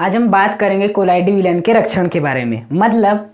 आज हम बात करेंगे कोलाइडी विलयन के रक्षण के बारे में। मतलब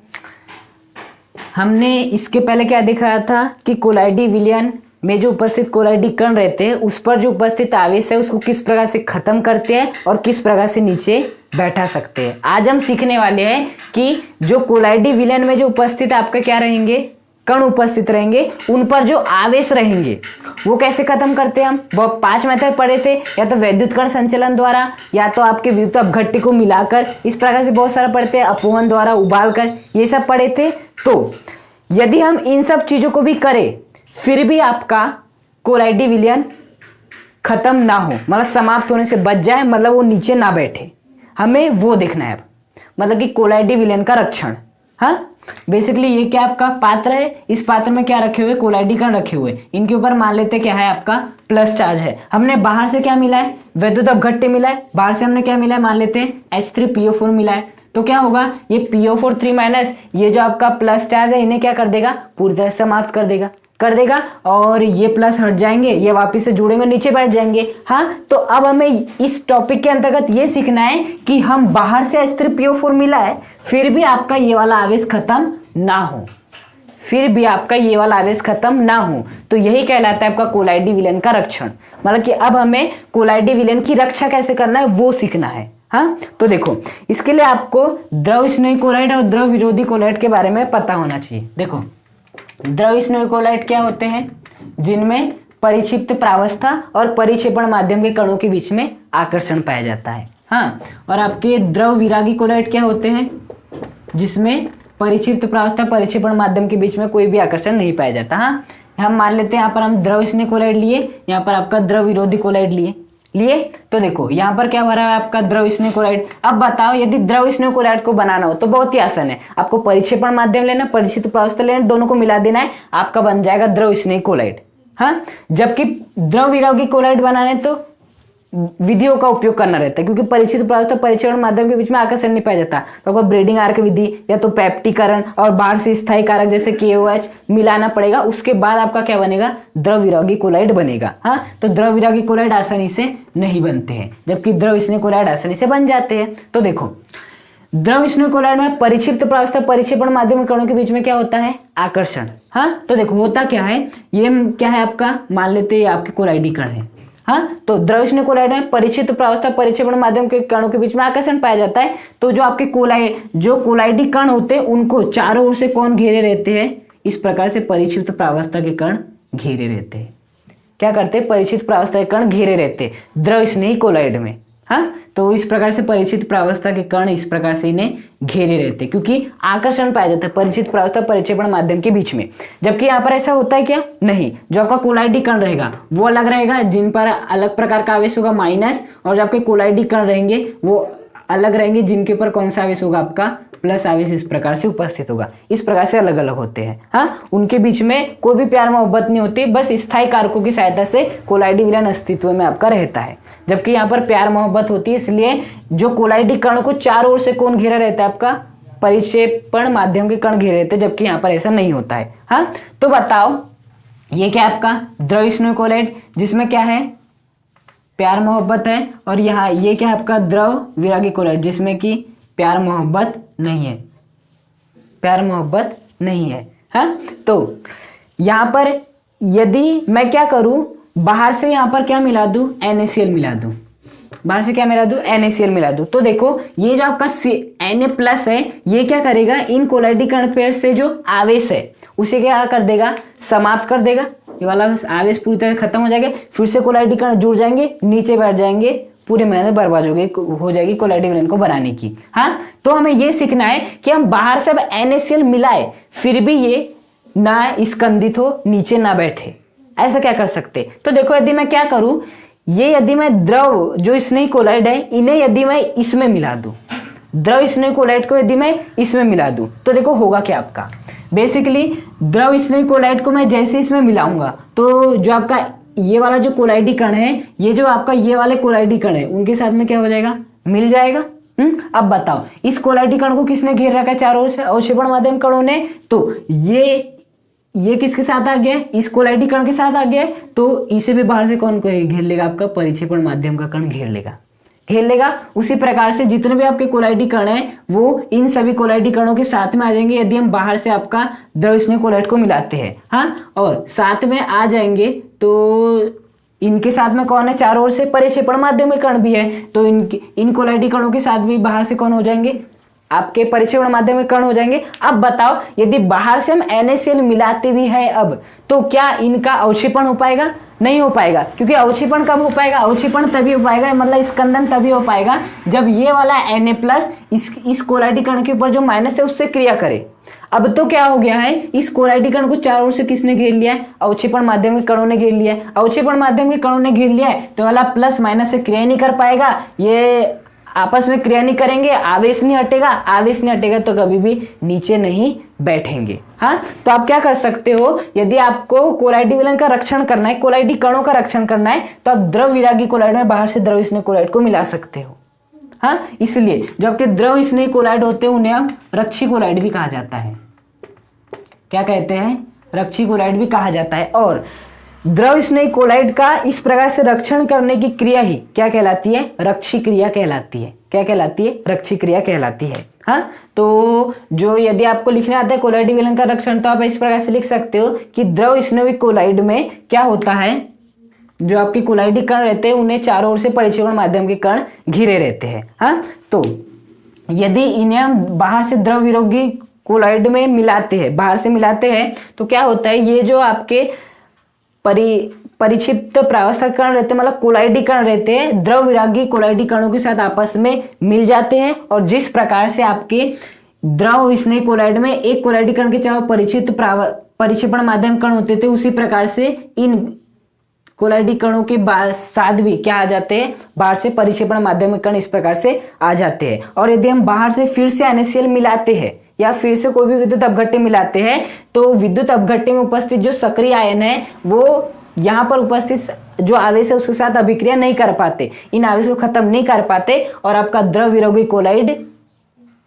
हमने इसके पहले क्या दिखाया था कि कोलाइडी विलयन में जो उपस्थित कोलाइडी कण रहते हैं उस पर जो उपस्थित आवेश है उसको किस प्रकार से खत्म करते हैं और किस प्रकार से नीचे बैठा सकते हैं। आज हम सीखने वाले हैं कि जो कोलाइडी विलयन में जो उपस्थित आपका क्या रहेंगे, कण उपस्थित रहेंगे, उन पर जो आवेश रहेंगे वो कैसे खत्म करते हैं। हम वो 5 मेथड पढ़े थे, या तो वैद्युत कण संचलन द्वारा, या तो आपके विद्युत अपघट्य को मिलाकर, इस प्रकार से बहुत सारा पढ़ते हैं, अपवहन द्वारा, उबाल कर, ये सब पढ़े थे। तो यदि हम इन सब चीजों को भी करें फिर भी आपका कोलाइडी विलयन खत्म ना हो, मतलब समाप्त होने से बच जाए, मतलब वो नीचे ना बैठे, हमें वो देखना है। मतलब कि कोलाइडी विलयन का रक्षण। हाँ, बेसिकली ये क्या आपका पात्र है, इस पात्र में क्या रखे हुए, कोलाइडी कण रखे हुए, इनके ऊपर मान लेते क्या है आपका प्लस चार्ज है। हमने बाहर से क्या मिला है, वैद्युत अपघट्य मिला है, बाहर से हमने क्या मिला है, मान लेते हैं H3PO4 मिला है। तो क्या होगा, ये PO4 3 माइनस ये जो आपका प्लस चार्ज है इन्हें क्या कर देगा, पूरी तरह से समाप्त कर देगा और ये प्लस हट जाएंगे, ये वापस से जुड़ेंगे, नीचे बैठ जाएंगे। हाँ, तो अब हमें इस टॉपिक के अंतर्गत ये सीखना है कि हम बाहर से H3PO4 मिला है फिर भी आपका ये वाला आवेश खत्म ना हो, तो यही कहलाता है आपका कोलाइडी विलयन का रक्षण। मतलब कि अब हमें कोलाइडी विलयन की रक्षा कैसे करना है वो सीखना है। हाँ, तो देखो इसके लिए आपको द्रव स्नेही कोलाइड और द्रव विरोधी कोलाइड के बारे में पता होना चाहिए। देखो द्रव स्नेही कोलाइड क्या होते हैं, जिनमें परिक्षिप्त प्रावस्था और परिक्षेपण माध्यम के कणों के बीच में आकर्षण पाया जाता है। हाँ, और आपके द्रव विरागी कोलाइड क्या होते हैं, जिसमें परिक्षिप्त प्रावस्था परिक्षेपण माध्यम के बीच में कोई भी आकर्षण नहीं पाया जाता। हाँ, हम मान लेते हैं यहाँ पर हम द्रव स्नेही कोलाइड लिए, यहाँ पर आपका द्रव विरोधी कोलाइड लिए। तो देखो यहाँ पर क्या भरा है आपका द्रव स्नेही कोलाइड। अब बताओ यदि द्रव स्नेही कोलाइड को बनाना हो तो बहुत ही आसान है, आपको परिक्षेपण माध्यम लेना, परिक्षिप्त प्रावस्था लेना, दोनों को मिला देना है, आपका बन जाएगा द्रव स्नेही कोलाइड। हाँ, जबकि द्रव विरागी कोलाइड बनाने तो विधियों का उपयोग करना रहता है, क्योंकि परिक्षिप्त प्रावस्था परिक्षेपण माध्यम के बीच में आकर्षण नहीं पाया जाता, तो आपको ब्रीडिंग आर्क विधि या तो पेप्टिकरण और बाहर से स्थायी कारक जैसे KOH मिलाना पड़ेगा, उसके बाद आपका क्या बनेगा, द्रव विरागी कोलाइड बनेगा। हाँ, तो द्रव विरागी कोलाइड आसानी से नहीं बनते हैं, जबकि द्रव स्नेही कोलाइड आसानी से बन जाते हैं। तो देखो द्रव स्नेही कोलाइड में परिक्षिप्त प्रावस्था परिक्षेपण माध्यम कणों के बीच में क्या होता है, आकर्षण। हाँ, तो देखो होता क्या है, ये क्या है आपका, मान लेते हैं आपके कोलाइडी कण है। हाँ, तो द्रव स्नेही कोलाइड में परिक्षिप्त प्रावस्था परिक्षेपण माध्यम के कणों के बीच में आकर्षण पाया जाता है। तो जो आपके कोलाइडी कण होते हैं उनको चारों ओर से कौन घेरे रहते हैं, इस प्रकार से परिक्षिप्त प्रावस्था के कण घेरे रहते हैं। क्या करते हैं, परिक्षिप्त प्रावस्था के कण घेरे रहते हैं द्रव स्नेही कोलाइड में। हाँ, तो इस प्रकार से परिक्षिप्त प्रावस्था के कण इस प्रकार से इन्हें घेरे रहते हैं, क्योंकि आकर्षण पाया जाता है परिक्षिप्त प्रावस्था परिक्षेपण माध्यम के बीच में। जबकि यहाँ पर ऐसा होता है क्या, नहीं, जो आपका कोलाइडी कण रहेगा वो अलग रहेगा, जिन पर अलग प्रकार का आवेश होगा माइनस, और जो आपके कोलाइडी कण रहेंगे वो अलग रहेंगे, जिनके ऊपर कौन सा आवेश होगा, आपका प्लस आवेश इस प्रकार से उपस्थित होगा। इस प्रकार से अलग अलग होते हैं। हाँ, उनके बीच में कोई भी प्यार मोहब्बत नहीं होती, बस स्थायी कारकों की सहायता से कोलाइडी विलयन अस्तित्व में आपका रहता है। जबकि यहाँ पर प्यार मोहब्बत होती है, इसलिए जो कोलाइडी कण को चारों ओर से कौन घेरा रहता है, आपका परिक्षेपण माध्यम के कण घेरे रहते हैं, जबकि यहाँ पर ऐसा नहीं होता है। हाँ, तो बताओ ये क्या आपका द्रव स्नेही कोलाइड, जिसमें क्या है, प्यार मोहब्बत है, और यहाँ ये क्या है आपका द्रव विरागी कोलाइड, जिसमें कि प्यार मोहब्बत नहीं है। हाँ, तो यहाँ पर यदि मैं क्या करूं, बाहर से यहाँ पर क्या मिला दूं, NaCl मिला दूं, बाहर से क्या मिला दूं, NaCl मिला दूं। तो देखो ये जो आपका Na+ है ये क्या करेगा, इन कोलाइडी कण पेयर से जो आवेश है उसे क्या कर देगा, समाप्त कर देगा, ये वाला आवेश पूरी तरह खत्म हो जाएगा, फिर से कोलाइडी कण जुड़ जाएंगे, नीचे बैठ जाएंगे, पूरी मेहनत बर्बाद हो जाएगी कोलाइडी विलयन को बनाने की। हाँ, तो हमें ये सीखना है कि हम बाहर से NaCl मिलाए फिर भी ये ना स्कंदित हो, नीचे ना बैठे, ऐसा क्या कर सकते। तो देखो यदि मैं क्या करूं, ये यदि मैं द्रव जो स्नेही कोलाइड है इन्हें यदि मैं इसमें मिला दूं, द्रव स्नेही कोलाइड को यदि मैं इसमें मिला दूं, तो देखो होगा क्या आपका, बेसिकली द्रव स्नेही कोलाइड को मैं जैसे इसमें मिलाऊंगा तो जो आपका ये वाला जो कोलाइडी कण है, ये जो आपका ये वाले कोलाइडी कण है उनके साथ में क्या हो जाएगा, मिल जाएगा। अब बताओ इस कोलाइडी कण को किसने घेर रखा है चारों ओर से, अवक्षेपण माध्यम कणों ने। तो ये किसके साथ आ गया, इस कोलाइडी कण के साथ आ गया, तो इसे भी बाहर से कौन घेर लेगा, आपका परिक्षेपण माध्यम का कण घेर लेगा। घेर लेगा। उसी प्रकार से जितने भी आपके कोलाइडी कण हैं वो इन सभी कोलाइडी कणों के साथ में आ जाएंगे यदि हम बाहर से आपका द्रव स्नेह कोलाइड को मिलाते हैं। हाँ, और साथ में आ जाएंगे तो इनके साथ में कौन है, चारों ओर से परिक्षेपण माध्यमिक कण भी है, तो इन कोलाइडी कणों के साथ भी बाहर से कौन हो जाएंगे, आपके परिक्षेपण माध्यमिक कण हो जाएंगे। अब बताओ यदि बाहर से हम NaCl मिलाते भी हैं अब, तो क्या इनका अवक्षेपण हो पाएगा? नहीं हो पाएगा, क्योंकि अवक्षेपण कब हो पाएगा, अवक्षेपण तभी हो पाएगा, मतलब स्कंदन तभी हो पाएगा जब ये वाला Na+ इस कोलाइडी कण के ऊपर जो माइनस है उससे क्रिया करे। अब तो क्या हो गया है, इस कोलाइडी कण को चारों ओर से किसने घेर लिया है, अवक्षेपण माध्यम के कणों ने घेर लिया है। अवक्षेपण माध्यम के कणों ने घेर लिया है तो वाला प्लस माइनस से क्रिया नहीं कर पाएगा, ये आपस में क्रिया नहीं करेंगे, आवेश नहीं हटेगा, आवेश नहीं हटेगा तो कभी भी नीचे नहीं बैठेंगे। हाँ, तो आप क्या कर सकते हो, यदि आपको कोलाइडी विलयन का रक्षण करना है, कोलाइडी कणों का रक्षण करना है, तो आप द्रव विरागी कोलाइड में बाहर से द्रव स्नेह कोलाइड को मिला सकते हो। हाँ, इसलिए जो आपके द्रव स्नेह कोलाइड होते हैं उन्हें हम रक्षी कोलाइड भी कहा जाता है। क्या कहते हैं, रक्षी कोलाइड भी कहा जाता है। और द्रव स्नेही कोलाइड का इस प्रकार से रक्षण करने की क्रिया ही क्या कहलाती है, रक्षी क्रिया कहलाती है। क्या कहलाती है, रक्षी क्रिया कहलाती है। हाँ, तो जो यदि आपको लिखने आता है कोलाइडी विलयन का रक्षण, तो आप इस प्रकार से लिख सकते हो कि द्रव स्नेही कोलाइड में क्या होता है, जो आपके कोलाइडी कण रहते हैं उन्हें चारों ओर से परिक्षेपण माध्यम के कण घिरे रहते हैं। हाँ, तो यदि इन्हें हम बाहर से द्रव विरोधी कोलाइड में मिलाते हैं, बाहर से मिलाते हैं, तो क्या होता है, ये जो आपके परिक्षिप्त प्रावस्था कण रहते हैं, मतलब कोलाइडी कण रहते हैं, द्रव विरागी कोलाइडी कणों के साथ आपस में मिल जाते हैं। और जिस प्रकार से आपके द्रव स्नेही कोलाइड में एक कोलाइडी कण के चाहे परिक्षेपण माध्यम कण होते थे, उसी प्रकार से इन कोलाइडी कणों के साथ भी क्या आ जाते हैं, बाहर से परिक्षेपण माध्यमिक कण इस प्रकार से आ जाते हैं। और यदि हम बाहर से फिर से NaCl मिलाते हैं या फिर से कोई भी विद्युत अपघट्य मिलाते हैं, तो विद्युत अपघट्य में उपस्थित जो सक्रिय आयन है वो यहाँ पर उपस्थित जो आवेश है उसके साथ अभिक्रिया नहीं कर पाते, इन आवेश को खत्म नहीं कर पाते और आपका द्रव विरोधी कोलाइड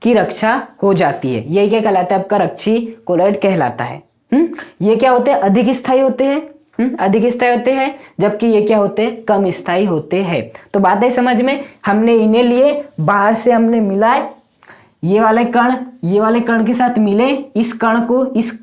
की रक्षा हो जाती है। यही क्या कहलाता है, आपका रक्षी कोलाइड कहलाता है। ये क्या होते हैं, अधिक स्थायी होते हैं, अधिक स्थायी होते हैं, जबकि ये क्या होते हैं, कम स्थायी होते हैं। तो बात है समझ में, हमने इन्हें लिए, बाहर से हमने मिलाए, ये वाले कण के साथ मिले, इस कण को इस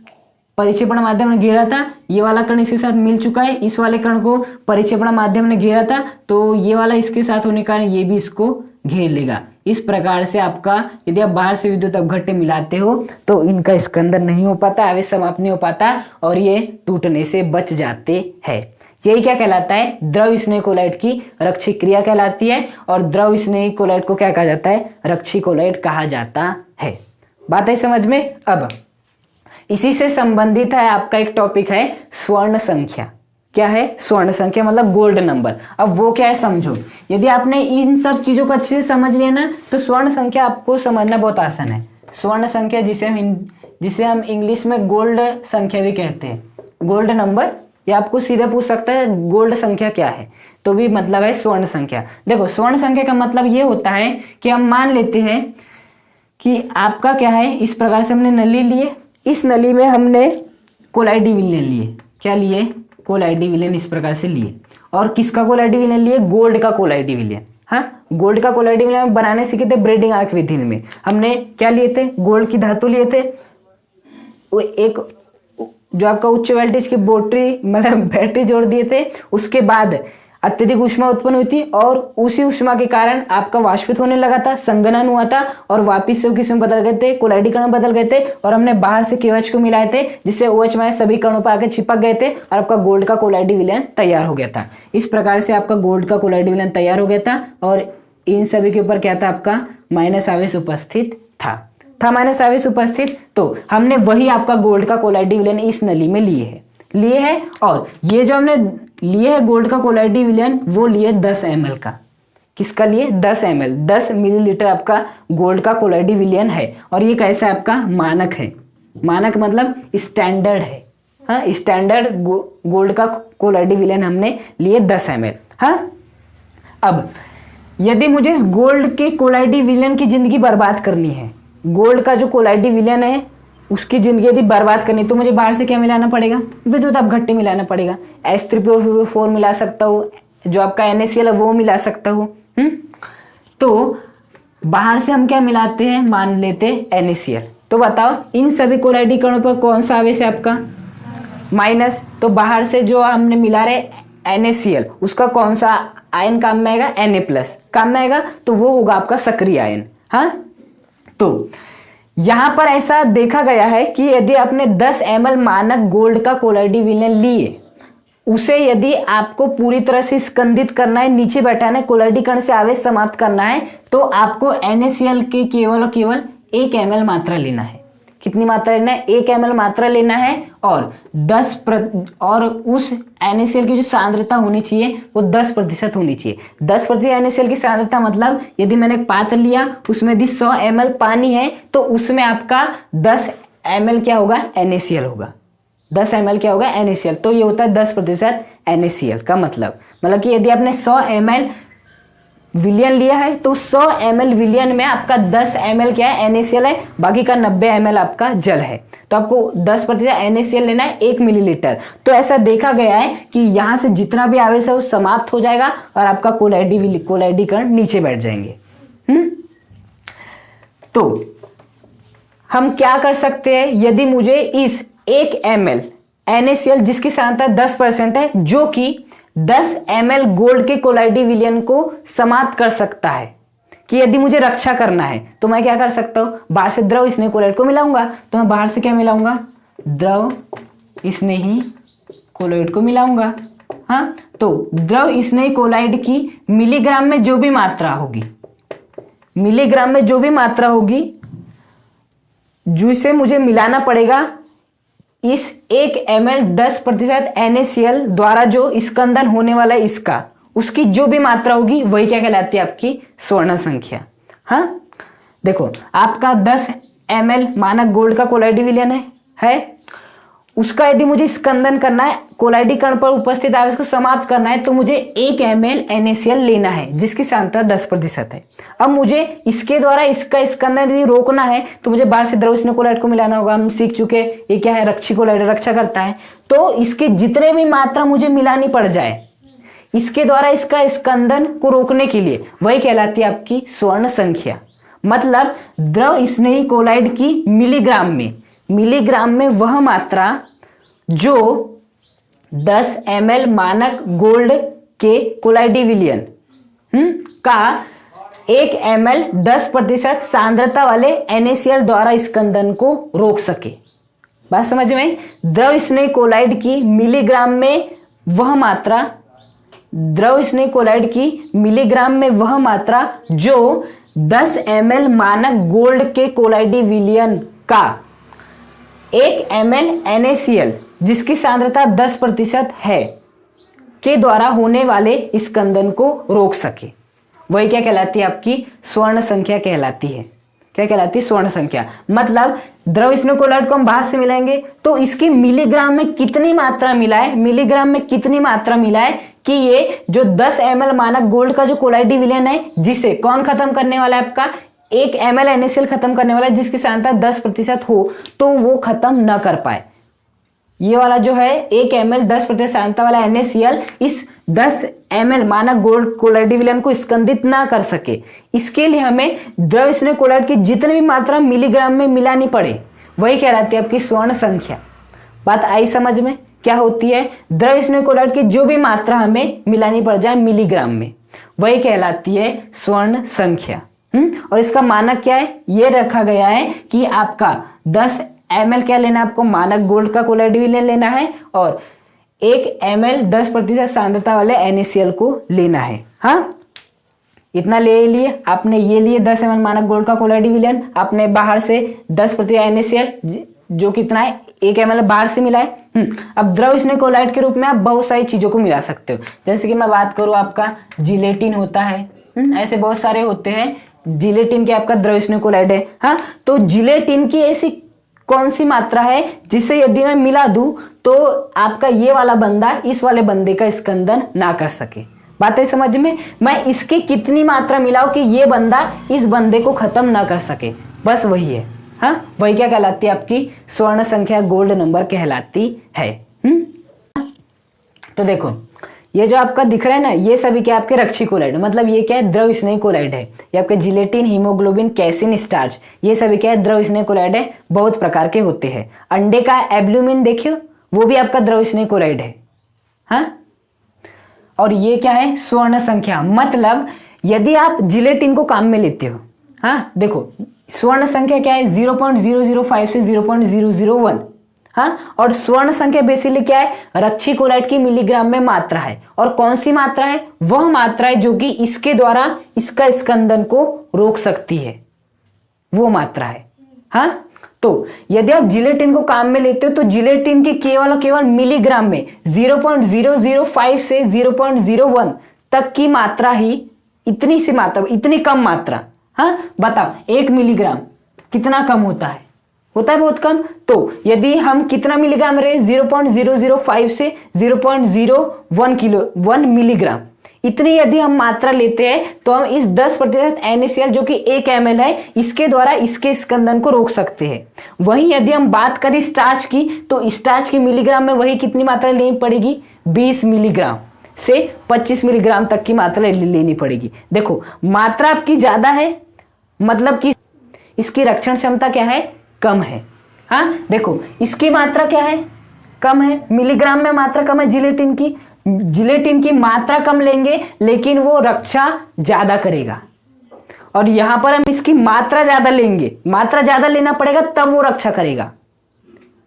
परिक्षेपण माध्यम ने घेरा था, ये वाला कण इसके साथ मिल चुका है, इस वाले कण को परिक्षेपण माध्यम ने घेरा था, तो ये वाला इसके साथ होने के कारण ये भी इसको घेर लेगा। इस प्रकार से आपका यदि आप बाहर से विद्युत अपघट्य मिलाते हो तो इनका स्कंदन नहीं हो पाता, आवेश समाप्त नहीं हो पाता और ये टूटने से बच जाते हैं। यही क्या कहलाता है, द्रव स्नेही कोलाइड की रक्षी क्रिया कहलाती है। और द्रव स्नेही कोलाइड को क्या कहा जाता है, रक्षी कोलाइड कहा जाता है। बात है समझ में। अब इसी से संबंधित है आपका एक टॉपिक है स्वर्ण संख्या। क्या है, स्वर्ण संख्या मतलब गोल्ड नंबर। अब वो क्या है समझो, यदि आपने इन सब चीजों को अच्छे से समझ लिया ना तो स्वर्ण संख्या आपको समझना बहुत आसान है। स्वर्ण संख्या जिसे हम इंग्लिश में गोल्ड संख्या भी कहते हैं, गोल्ड नंबर, या आपको सीधे पूछ सकता है गोल्ड संख्या क्या है, तो भी मतलब है स्वर्ण संख्या। देखो स्वर्ण संख्या का मतलब ये होता है कि हम मान लेते हैं कि आपका क्या है, इस प्रकार से हमने नली लिए, इस नली में हमने कोलाइडी विलयन लिए। क्या लिए, कोलाइडी विलयन इस प्रकार से लिए। और किसका कोलाइडी विलयन लिए, गोल्ड का कोलाइडी विलयन। हाँ, गोल्ड का कोलाइडी विलयन बनाने सीखे थे ब्रेडिंग आर्क विधि में। हमने क्या लिए थे, गोल्ड की धातु लिए थे, एक जो आपका उच्च वोल्टेज की बैटरी जोड़ दिए थे, उसके बाद अत्यधिक ऊष्मा उत्पन्न हुई थी और उसी ऊष्मा के कारण आपका वाष्पित होने लगा था, संघनन हुआ था और वापिस से किसमें बदल गए थे, कोलाइडी कण बदल गए थे और हमने बाहर से KOH को मिलाए थे, जिससे OH- सभी कणों पर आकर चिपक गए थे और आपका गोल्ड का कोलाइडी विलयन तैयार हो गया था। इस प्रकार से आपका गोल्ड का कोलाइडी विलयन तैयार हो गया था और इन सभी के ऊपर क्या था, आपका माइनस आवेश उपस्थित था माइनस आवेश उपस्थित। तो हमने वही आपका गोल्ड का कोलाइडी विलयन इस नली में लिए है और ये जो हमने लिए है गोल्ड का कोलाइडी विलयन, वो लिए 10 ml का। किसका लिए, 10 ml, 10 मिलीलीटर आपका गोल्ड का कोलाइडी विलयन है। और ये कैसा आपका मानक है, मानक मतलब स्टैंडर्ड है। हाँ, स्टैंडर्ड गोल्ड का कोलाइडी विलयन हमने लिए 10 ml। हाँ, अब यदि मुझे इस गोल्ड के कोलाइडी विलयन की जिंदगी बर्बाद करनी है, गोल्ड का जो कोलाइडी विलयन है उसकी जिंदगी यदि बर्बाद करनी, तो मुझे बाहर से क्या मिलाना पड़ेगा, विद्युत अपघट्य मिलाना पड़ेगा। H3PO4 मिला सकता हूँ, जो आपका NaCl है वो मिला सकता हूँ। तो बाहर से हम क्या मिलाते हैं, मान लेते हैं NaCl। तो बताओ इन सभी कोलाइडी कणों पर कौन सा आवेश है आपका, माइनस। तो बाहर से जो हमने मिला रहे NaCl उसका कौन सा आयन काम में आएगा, Na+ काम में आएगा, तो वो होगा आपका सक्रिय आयन। हाँ, तो यहां पर ऐसा देखा गया है कि यदि आपने 10 ml मानक गोल्ड का कोलाइडी विलयन लिए, उसे यदि आपको पूरी तरह से स्कंदित करना है, नीचे बैठाना है, कोलाइडी कण से आवेश समाप्त करना है, तो आपको NaCl के केवल और केवल 1 ml मात्रा लेना है। कितनी मात्रा लेना है, 1 ml मात्रा लेना है, और और उस NaCl की जो सांद्रता होनी चाहिए वो 10% होनी चाहिए। 10% NaCl की सांद्रता मतलब यदि मैंने एक पात्र लिया, उसमें यदि 100 ml पानी है, तो उसमें आपका 10 ml क्या होगा, NaCl होगा। 10 ml क्या होगा, NaCl। तो ये होता है 10% NaCl का मतलब कि यदि आपने 100 ml विलियन लिया है, तो 100 ml विलियन में आपका 10 ml क्या है, NaCl है, बाकी का 90 ml आपका जल है। तो आपको 10% NaCl लेना है 1 मिलीलीटर। तो ऐसा देखा गया है कि यहां से जितना भी आवेश है वो समाप्त हो जाएगा और आपका कोलाइडी कण नीचे बैठ जाएंगे। तो हम क्या कर सकते हैं, यदि मुझे इस 1 ml NaCl जिसकी सांद्रता 10% है, जो कि 10 ml गोल्ड के कोलाइडी विलयन को समाप्त कर सकता है, कि यदि मुझे रक्षा करना है तो मैं क्या कर सकता हूं, बाहर से द्रव स्नेही कोलाइड को मिलाऊंगा। तो मैं बाहर से क्या मिलाऊंगा, द्रव स्नेही कोलाइड को मिलाऊंगा। हाँ, तो द्रव स्नेही कोलाइड की मिलीग्राम में जो भी मात्रा होगी, मिलीग्राम में जो भी मात्रा होगी, जिसे मुझे मिलाना पड़ेगा इस 1 ml 10% NaCl द्वारा जो स्कंदन होने वाला है इसका, उसकी जो भी मात्रा होगी वही क्या कहलाती है, आपकी स्वर्ण संख्या। हाँ, देखो आपका 10 ml मानक गोल्ड का कोलाइडी विलयन है, उसका यदि मुझे स्कंदन करना है, कोलाइडी कण पर उपस्थित आवेश को समाप्त करना है, तो मुझे 1 ml NaCl लेना है जिसकी सांद्रता 10% है। अब मुझे इसके द्वारा इसका स्कंदन यदि रोकना है, तो मुझे बाहर से द्रव स्नेही कोलाइड को मिलाना होगा। हम सीख चुके, ये क्या है, रक्षी कोलाइड, रक्षा करता है। तो इसके जितने भी मात्रा मुझे मिलानी पड़ जाए इसके द्वारा इसका स्कंदन को रोकने के लिए, वही कहलाती है आपकी स्वर्ण संख्या। मतलब द्रव स्नेही कोलाइड की मिलीग्राम में वह मात्रा जो 10 ml मानक गोल्ड के कोलाइडी विलयन का 1 ml 10% सांद्रता वाले NaCl द्वारा स्कंदन को रोक सके। बात समझ में, द्रव स्नेही कोलाइड की मिलीग्राम में वह मात्रा, द्रव स्नेही कोलाइड की मिलीग्राम में वह मात्रा जो 10 ml मानक गोल्ड के कोलाइडी विलयन का 1 ml NaCl जिसकी सांद्रता 10% है के द्वारा होने वाले स्कंदन को रोक सके, वही क्या कहलाती है, आपकी स्वर्ण संख्या कहलाती है। क्या कहलाती है, स्वर्ण संख्या। मतलब द्रव स्नेही कोलाइड को हम बाहर से मिलाएंगे तो इसकी मिलीग्राम में कितनी मात्रा मिला है, मिलीग्राम में कितनी मात्रा मिला है कि ये जो 10 ml मानक गोल्ड का जो कोलाइडी विलयन है, जिसे कौन खत्म करने वाला है, आपका 1 ml NaCl खत्म करने वाला है, जिसकी सांद्रता 10% हो, तो वो खत्म न कर पाए। ये वाला जो है 1 ml 10% सांद्रता वाला NaCl इस 10 ml मानक गोल्ड कोलाइडी विलयन को स्कंदित ना कर सके। इसके लिए हमें द्रव स्नेही कोलाइड की जितनी भी मात्रा मिलीग्राम में मिलानी पड़े, वही कहलाती है आपकी स्वर्ण संख्या। बात आई समझ में, क्या होती है, द्रव स्नेही कोलाइड की जो भी मात्रा हमें मिलानी पड़ जाए मिलीग्राम में, वही कहलाती है स्वर्ण संख्या। और इसका मानक क्या है, ये रखा गया है कि आपका 10 ml क्या लेना है, आपको मानक गोल्ड का कोलाइडी विलयन लेना है और 1 ml 10% सांद्रता वाले NaCl को लेना है। हाँ, इतना ले लिए आपने, ये लिए 10 ml मानक गोल्ड का कोलाइडी विलयन, आपने बाहर से 10% NaCl जो कितना है 1 ml बाहर से मिला है। अब द्रव स्नेही कोलाइड के रूप में आप बहुत सारी चीजों को मिला सकते हो। जैसे कि मैं बात करूं, आपका जिलेटिन होता है, ऐसे बहुत सारे होते हैं। जिलेटिन के आपका द्रव स्नेही कोलाइड है। हाँ, तो जिलेटिन की ऐसी कौन सी मात्रा है जिसे यदि मैं मिला दूं तो आपका ये वाला बंदा इस वाले बंदे का स्कंदन ना कर सके। बात है समझ में, मैं इसकी कितनी मात्रा मिलाऊं कि ये बंदा इस बंदे को खत्म ना कर सके, बस वही है। हाँ, वही क्या कहलाती है, आपकी स्वर्ण संख्या, गोल्ड नंबर कहलाती है। तो देखो ये जो आपका दिख रहा है ना, ये सभी क्या आपके रक्षी कोलाइड, मतलब ये क्या है, द्रव स्नेही कोलाइड है। ये आपके जिलेटिन, हीमोग्लोबिन, कैसिन, स्टार्च, ये सभी क्या है, द्रव स्नेही कोलाइड है, बहुत प्रकार के होते हैं। अंडे का एब्ल्यूमिन देखियो, वो भी आपका द्रव स्नेही कोलाइड है। हाँ, और ये क्या है, स्वर्ण संख्या, मतलब यदि आप जिलेटिन को काम में लेते हो, हाँ देखो स्वर्ण संख्या क्या है, 0.005 से 0.001। हाँ, और स्वर्ण संख्या बेसिकली क्या है, रक्षी कोलाइड की मिलीग्राम में मात्रा है। और कौन सी मात्रा है, वह मात्रा है जो कि इसके द्वारा इसका स्कंदन को रोक सकती है, वो मात्रा है। हाँ, तो यदि आप जिलेटिन को काम में लेते हो तो जिलेटिन की केवल मिलीग्राम में 0.005 से 0.01 तक की मात्रा ही, इतनी सी मात्रा, इतनी कम मात्रा। हाँ बताओ, 1 मिलीग्राम कितना कम होता है बहुत कम। तो यदि हम कितना मिलीग्राम रहे, 0.005 से 0.01 मिलीग्राम, इतनी यदि हम मात्रा लेते हैं तो हम इस 10% NaCl जो कि 1 ml है, इसके द्वारा इसके स्कंदन को रोक सकते हैं। वहीं यदि हम बात करें स्टार्च की, तो स्टार्च की मिलीग्राम में वही कितनी मात्रा लेनी पड़ेगी, 20 मिलीग्राम से 25 मिलीग्राम तक की मात्रा लेनी पड़ेगी। देखो मात्रा आपकी ज्यादा है, मतलब कि इसकी रक्षण क्षमता क्या है, कम है। हाँ देखो, इसकी मात्रा क्या है, कम है, मिलीग्राम में मात्रा कम है जिलेटिन की मात्रा कम लेंगे लेकिन वो रक्षा ज्यादा करेगा। और यहां पर हम इसकी मात्रा ज्यादा लेंगे, मात्रा ज्यादा लेना पड़ेगा तब वो रक्षा करेगा,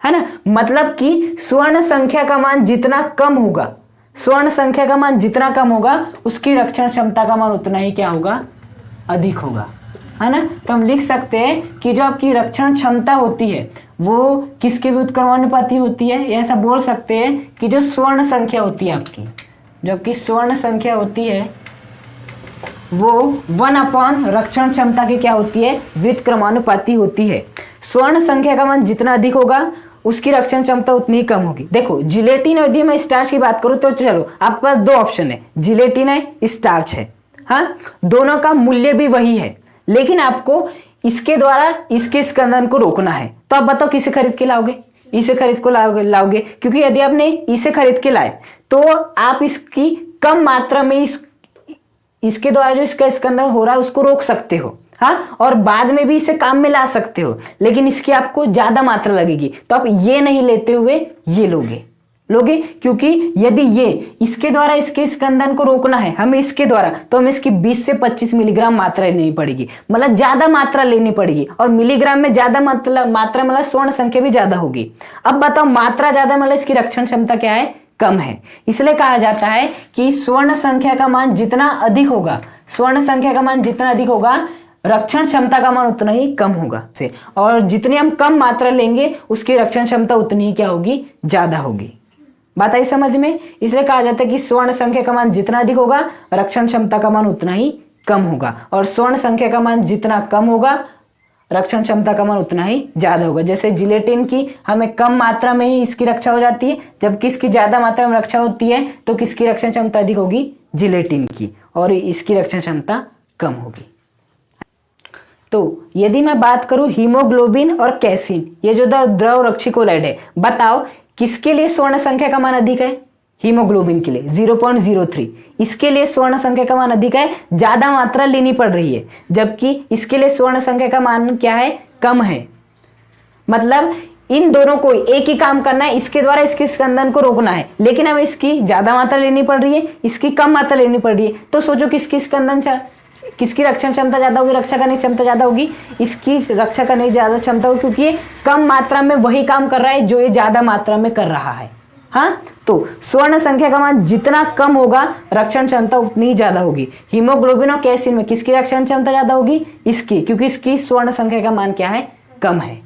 है ना। मतलब कि स्वर्ण संख्या का मान जितना कम होगा, स्वर्ण संख्या का मान जितना कम होगा, उसकी रक्षण क्षमता का मान उतना ही क्या होगा, अधिक होगा, है ना। तो हम लिख सकते हैं कि जो आपकी रक्षण क्षमता होती है वो किसके व्युत्क्रमानुपाती होती है, या ऐसा बोल सकते हैं कि जो स्वर्ण संख्या होती है आपकी, जो आपकी स्वर्ण संख्या होती है वो 1 रक्षण क्षमता की क्या होती है, व्युत्क्रमानुपाती होती है। स्वर्ण संख्या का मान जितना अधिक होगा उसकी रक्षण क्षमता उतनी ही कम होगी। देखो जिलेटिन, यदि मैं स्टार्च की बात करूं तो चलो आपके पास 2 ऑप्शन है, जिलेटिन है, स्टार्च है। हाँ, दोनों का मूल्य भी वही है, लेकिन आपको इसके द्वारा इसके स्कंदन को रोकना है। तो आप बताओ किसे खरीद के लाओगे, इसे खरीद को लाओगे, क्योंकि यदि आपने इसे खरीद के लाए तो आप इसकी कम मात्रा में इसके द्वारा जो इसका स्कंदन हो रहा है उसको रोक सकते हो। हाँ, और बाद में भी इसे काम में ला सकते हो, लेकिन इसकी आपको ज्यादा मात्रा लगेगी। तो आप ये नहीं लेते हुए ये लोगे, क्योंकि यदि ये इसके द्वारा इसके स्कंदन को रोकना है हमें इसके द्वारा, तो हमें इसकी 20 से 25 मिलीग्राम मात्रा लेनी पड़ेगी, मतलब ज्यादा मात्रा लेनी पड़ेगी। और मिलीग्राम में ज्यादा मात्रा मतलब स्वर्ण संख्या भी ज्यादा होगी। अब बताओ मात्रा ज्यादा मतलब इसकी रक्षण क्षमता क्या है, कम है। इसलिए कहा जाता है कि स्वर्ण संख्या का मान जितना अधिक होगा, स्वर्ण संख्या का मान जितना अधिक होगा, रक्षण क्षमता का मान उतना ही कम होगा। और जितनी हम कम मात्रा लेंगे उसकी रक्षण क्षमता उतनी ही क्या होगी, ज्यादा होगी। बात आई समझ में। इसलिए कहा जाता है कि स्वर्ण संख्या का मान जितना अधिक होगा, रक्षण क्षमता का मान उतना ही कम होगा, और स्वर्ण संख्या का मान जितना कम होगा, रक्षण क्षमता का मान उतना ही ज्यादा होगा। जैसे जिलेटिन की हमें कम मात्रा में ही इसकी रक्षा हो जाती है, जबकि इसकी ज्यादा मात्रा में रक्षा होती है, तो किसकी रक्षण क्षमता अधिक होगी, जिलेटिन की, और इसकी रक्षण क्षमता कम होगी। तो यदि मैं बात करूं हीमोग्लोबिन और कैसिन, ये जो द्रव रक्षी कोलाइड है, बताओ किसके लिए स्वर्ण संख्या का मान अधिक है, हीमोग्लोबिन के लिए 0.03। इसके लिए स्वर्ण संख्या का मान अधिक है, ज्यादा मात्रा लेनी पड़ रही है, जबकि इसके लिए स्वर्ण संख्या का मान क्या है, कम है। मतलब इन दोनों को एक ही काम करना है, इसके द्वारा इसके स्कंदन को रोकना है, लेकिन हमें इसकी ज्यादा मात्रा लेनी पड़ रही है, इसकी कम मात्रा लेनी पड़ रही है। तो सोचो किसकी किसकी रक्षण क्षमता ज्यादा होगी, रक्षा करने की क्षमता ज्यादा होगी, इसकी रक्षा करने की ज्यादा क्षमता होगी, क्योंकि ये कम मात्रा में वही काम कर रहा है जो ये ज्यादा मात्रा में कर रहा है। हाँ, तो स्वर्ण संख्या का मान जितना कम होगा, रक्षण क्षमता उतनी ही ज्यादा होगी। हीमोग्लोबिन और कैसिन में किसकी रक्षण क्षमता ज्यादा होगी, इसकी, क्योंकि इसकी स्वर्ण संख्या का मान क्या है, कम है।